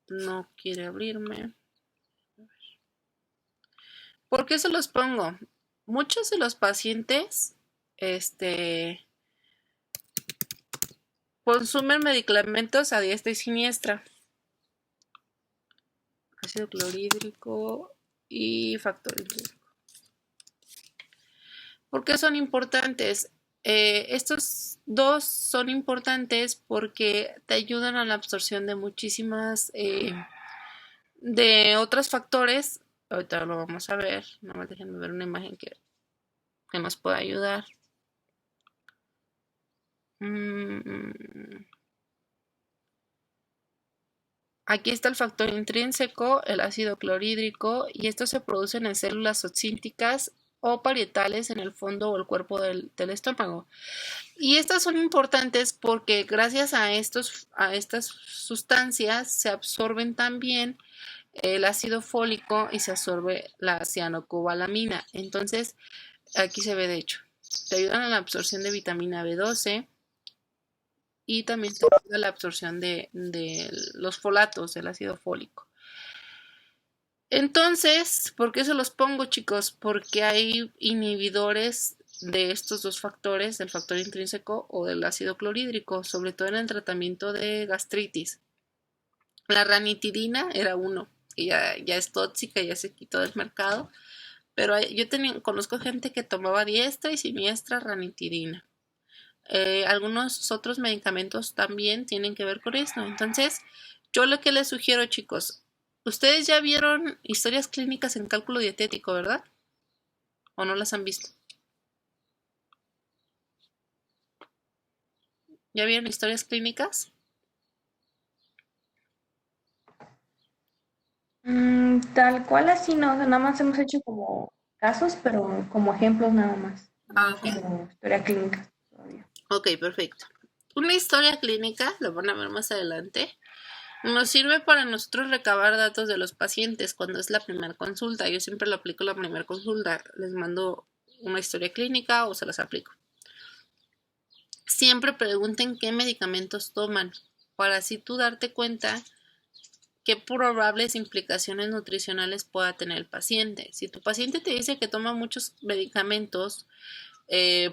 No quiere abrirme. ¿Por qué se los pongo? Muchos de los pacientes, consumen medicamentos a diestra y siniestra. Ácido clorhídrico y factor intrínseco. ¿Por qué son importantes? Estos dos son importantes porque te ayudan a la absorción de muchísimas, de otros factores. Ahorita lo vamos a ver. Nada más déjenme ver una imagen que nos pueda ayudar. Aquí está el factor intrínseco, el ácido clorhídrico, y estos se producen en células oxínticas o parietales en el fondo o el cuerpo del estómago. Y estas son importantes porque gracias a estas sustancias se absorben también el ácido fólico y se absorbe la cianocobalamina. Entonces, aquí se ve de hecho. Te ayudan a la absorción de vitamina B12 y también te ayuda a la absorción de los folatos, del ácido fólico. Entonces, ¿por qué se los pongo, chicos? Porque hay inhibidores de estos dos factores, del factor intrínseco o del ácido clorhídrico, sobre todo en el tratamiento de gastritis. La ranitidina era uno, que ya es tóxica, ya se quitó del mercado, pero yo conozco gente que tomaba diestra y siniestra ranitidina. Algunos otros medicamentos también tienen que ver con esto. Entonces, yo lo que les sugiero, chicos, ustedes ya vieron historias clínicas en cálculo dietético, ¿verdad? ¿O no las han visto? ¿Ya vieron historias clínicas? Tal cual así, no, o sea, nada más hemos hecho como casos, pero como ejemplos nada más, no Ok. como historia clínica todavía. Ok, perfecto. Una historia clínica, lo van a ver más adelante, nos sirve para nosotros recabar datos de los pacientes cuando es la primera consulta. Yo siempre lo aplico la primera consulta. Les mando una historia clínica o se las aplico. Siempre pregunten qué medicamentos toman para así tú darte cuenta qué probables implicaciones nutricionales pueda tener el paciente. Si tu paciente te dice que toma muchos medicamentos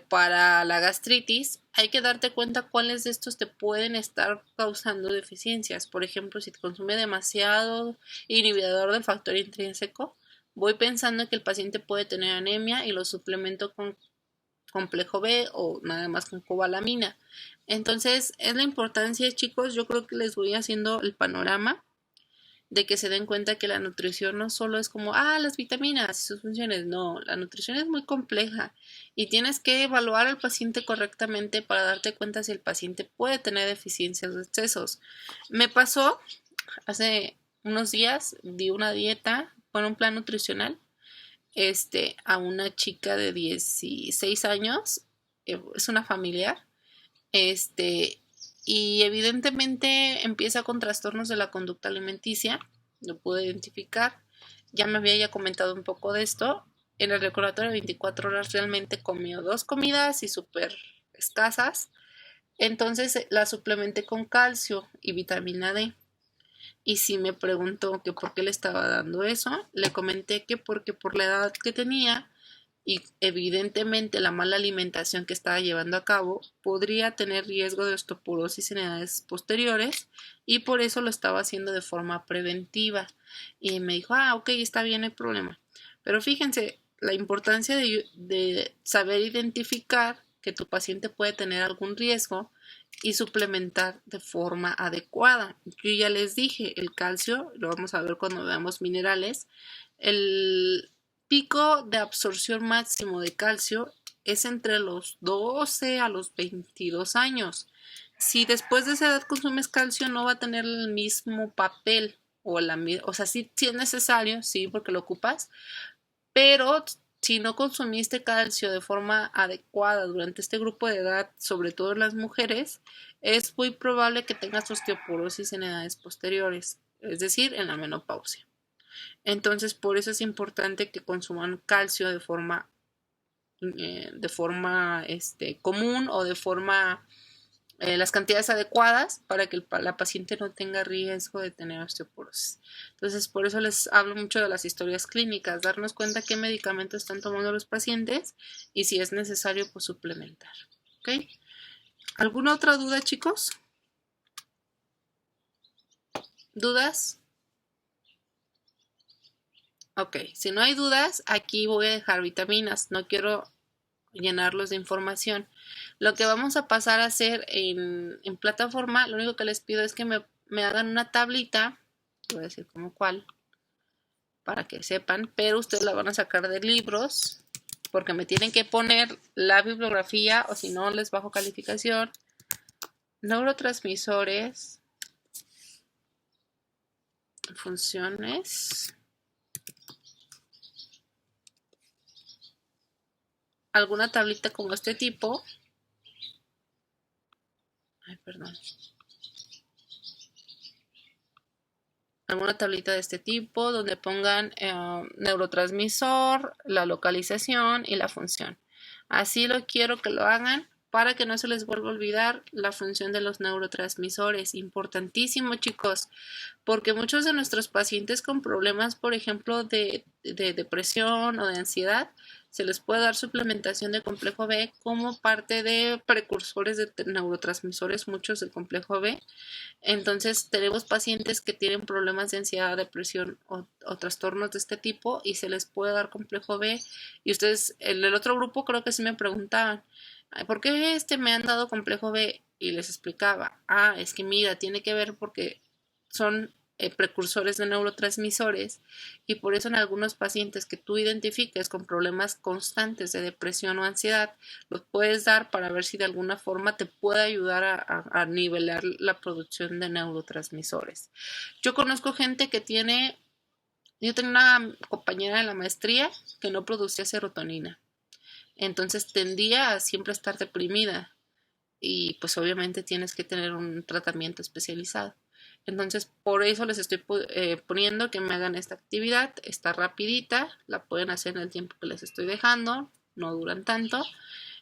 para la gastritis, hay que darte cuenta cuáles de estos te pueden estar causando deficiencias. Por ejemplo, si te consume demasiado inhibidor del factor intrínseco, voy pensando que el paciente puede tener anemia y lo suplemento con complejo B o nada más con cobalamina. Entonces, es la importancia, chicos, yo creo que les voy haciendo el panorama de que se den cuenta que la nutrición no solo es como, las vitaminas y sus funciones, no, la nutrición es muy compleja y tienes que evaluar al paciente correctamente para darte cuenta si el paciente puede tener deficiencias o excesos. Me pasó hace unos días, di una dieta con un plan nutricional a una chica de 16 años, es una familiar, y evidentemente empieza con trastornos de la conducta alimenticia, lo pude identificar, ya me había ya comentado un poco de esto, en el recordatorio de 24 horas realmente comió 2 comidas y súper escasas, entonces la suplementé con calcio y vitamina D. Y si me preguntó que por qué le estaba dando eso, le comenté que porque por la edad que tenía y evidentemente la mala alimentación que estaba llevando a cabo podría tener riesgo de osteoporosis en edades posteriores y por eso lo estaba haciendo de forma preventiva. Y me dijo, ok, está bien, no hay problema. Pero fíjense, la importancia de saber identificar que tu paciente puede tener algún riesgo y suplementar de forma adecuada. Yo ya les dije, el calcio, lo vamos a ver cuando veamos minerales, el pico de absorción máximo de calcio es entre los 12 a los 22 años. Si después de esa edad consumes calcio no va a tener el mismo papel o sea, sí es necesario, sí, porque lo ocupas, pero si no consumiste calcio de forma adecuada durante este grupo de edad, sobre todo en las mujeres, es muy probable que tengas osteoporosis en edades posteriores, es decir, en la menopausia. Entonces, por eso es importante que consuman calcio de forma de forma común o de forma las cantidades adecuadas para que la paciente no tenga riesgo de tener osteoporosis. Entonces, por eso les hablo mucho de las historias clínicas, darnos cuenta qué medicamentos están tomando los pacientes y si es necesario, pues suplementar. ¿Ok? ¿Alguna otra duda, chicos? ¿Dudas? Ok, si no hay dudas, aquí voy a dejar vitaminas. No quiero llenarlos de información. Lo que vamos a pasar a hacer en plataforma, lo único que les pido es que me hagan una tablita, voy a decir como cuál, para que sepan, pero ustedes la van a sacar de libros, porque me tienen que poner la bibliografía, o si no les bajo calificación. Neurotransmisores, funciones, alguna tablita como este tipo. Ay, perdón. Alguna tablita de este tipo donde pongan neurotransmisor, la localización y la función. Así lo quiero que lo hagan para que no se les vuelva a olvidar la función de los neurotransmisores. Importantísimo, chicos, porque muchos de nuestros pacientes con problemas, por ejemplo, de depresión o de ansiedad, se les puede dar suplementación de complejo B como parte de precursores de neurotransmisores, muchos del complejo B. Entonces tenemos pacientes que tienen problemas de ansiedad, depresión o trastornos de este tipo y se les puede dar complejo B. Y ustedes, en el otro grupo creo que sí me preguntaban, ¿por qué me han dado complejo B? Y les explicaba, es que mira, tiene que ver porque son precursores de neurotransmisores y por eso en algunos pacientes que tú identifiques con problemas constantes de depresión o ansiedad, los puedes dar para ver si de alguna forma te puede ayudar a nivelar la producción de neurotransmisores. Yo conozco gente que yo tengo una compañera de la maestría que no producía serotonina, entonces tendía a siempre estar deprimida y pues obviamente tienes que tener un tratamiento especializado. Entonces, por eso les estoy poniendo que me hagan esta actividad. Está rapidita, la pueden hacer en el tiempo que les estoy dejando, no duran tanto.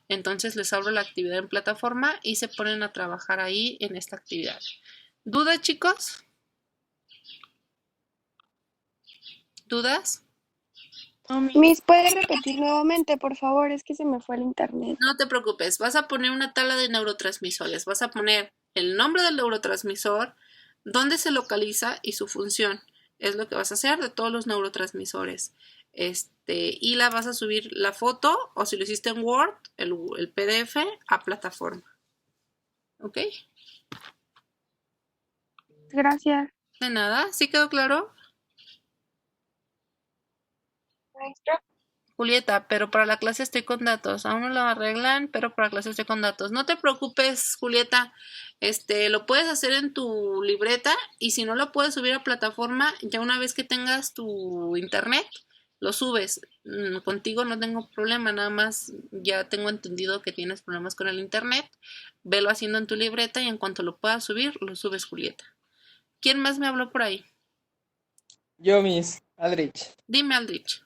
Entonces, les abro la actividad en plataforma y se ponen a trabajar ahí en esta actividad. ¿Dudas, chicos? ¿Dudas? Miss, ¿puede repetir nuevamente, por favor? Es que se me fue el internet. No te preocupes, vas a poner una tabla de neurotransmisores. Vas a poner el nombre del neurotransmisor, dónde se localiza y su función. Es lo que vas a hacer de todos los neurotransmisores. Y la vas a subir la foto o si lo hiciste en Word, el PDF a plataforma. ¿Ok? Gracias. De nada, ¿sí quedó claro? Maestra. Julieta, pero para la clase estoy con datos. Aún no lo arreglan, pero para la clase estoy con datos. No te preocupes, Julieta. Lo puedes hacer en tu libreta y si no lo puedes subir a plataforma, ya una vez que tengas tu internet, lo subes. Contigo no tengo problema, nada más ya tengo entendido que tienes problemas con el internet. Velo haciendo en tu libreta y en cuanto lo puedas subir, lo subes, Julieta. ¿Quién más me habló por ahí? Yo, Miss Aldrich. Dime, Aldrich.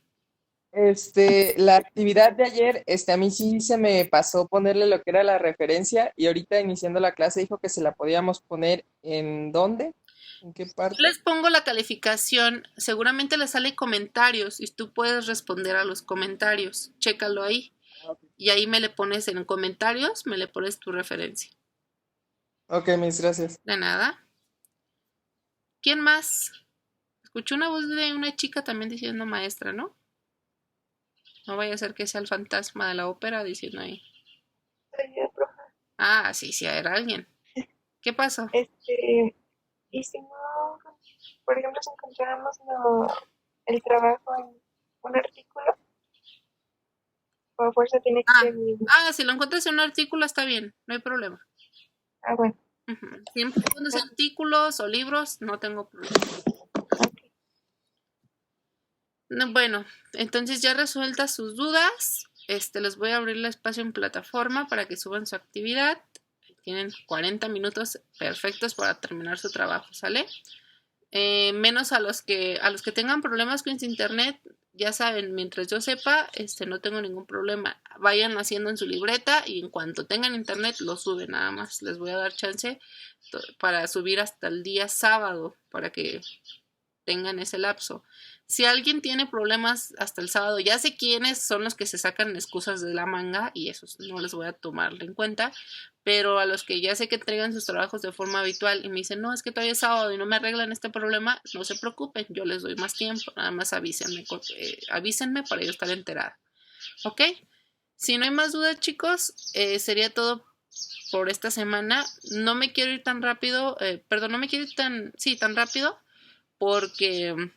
La actividad de ayer, a mí sí se me pasó ponerle lo que era la referencia y ahorita iniciando la clase dijo que se la podíamos poner ¿en dónde? ¿En qué parte? Les pongo la calificación, seguramente les sale comentarios y tú puedes responder a los comentarios, chécalo ahí y ahí me le pones en comentarios, me le pones tu referencia. Ok, Miss, gracias. De nada. ¿Quién más? Escuché una voz de una chica también diciendo maestra, ¿no? No vaya a ser que sea el fantasma de la ópera diciendo ahí. Sí, era alguien. ¿Qué pasó? Y si no, por ejemplo, si encontráramos el trabajo en un artículo, o a fuerza tiene que ser mismo. Si lo encuentras en un artículo está bien, no hay problema. Bueno. Siempre cuando sean artículos o libros, no tengo problema. Bueno, entonces ya resueltas sus dudas, les voy a abrir el espacio en plataforma para que suban su actividad. Tienen 40 minutos perfectos para terminar su trabajo, ¿sale? Menos a los que tengan problemas con su internet, ya saben, mientras yo sepa, no tengo ningún problema. Vayan haciendo en su libreta y en cuanto tengan internet lo suben, nada más. Les voy a dar chance para subir hasta el día sábado para que tengan ese lapso. Si alguien tiene problemas hasta el sábado, ya sé quiénes son los que se sacan excusas de la manga y esos no les voy a tomar en cuenta, pero a los que ya sé que entregan sus trabajos de forma habitual y me dicen, no, es que todavía es sábado y no me arreglan este problema, no se preocupen, yo les doy más tiempo, nada más avísenme para yo estar enterada. ¿Ok? Si no hay más dudas, chicos, sería todo por esta semana. No me quiero ir tan rápido, no me quiero ir tan rápido porque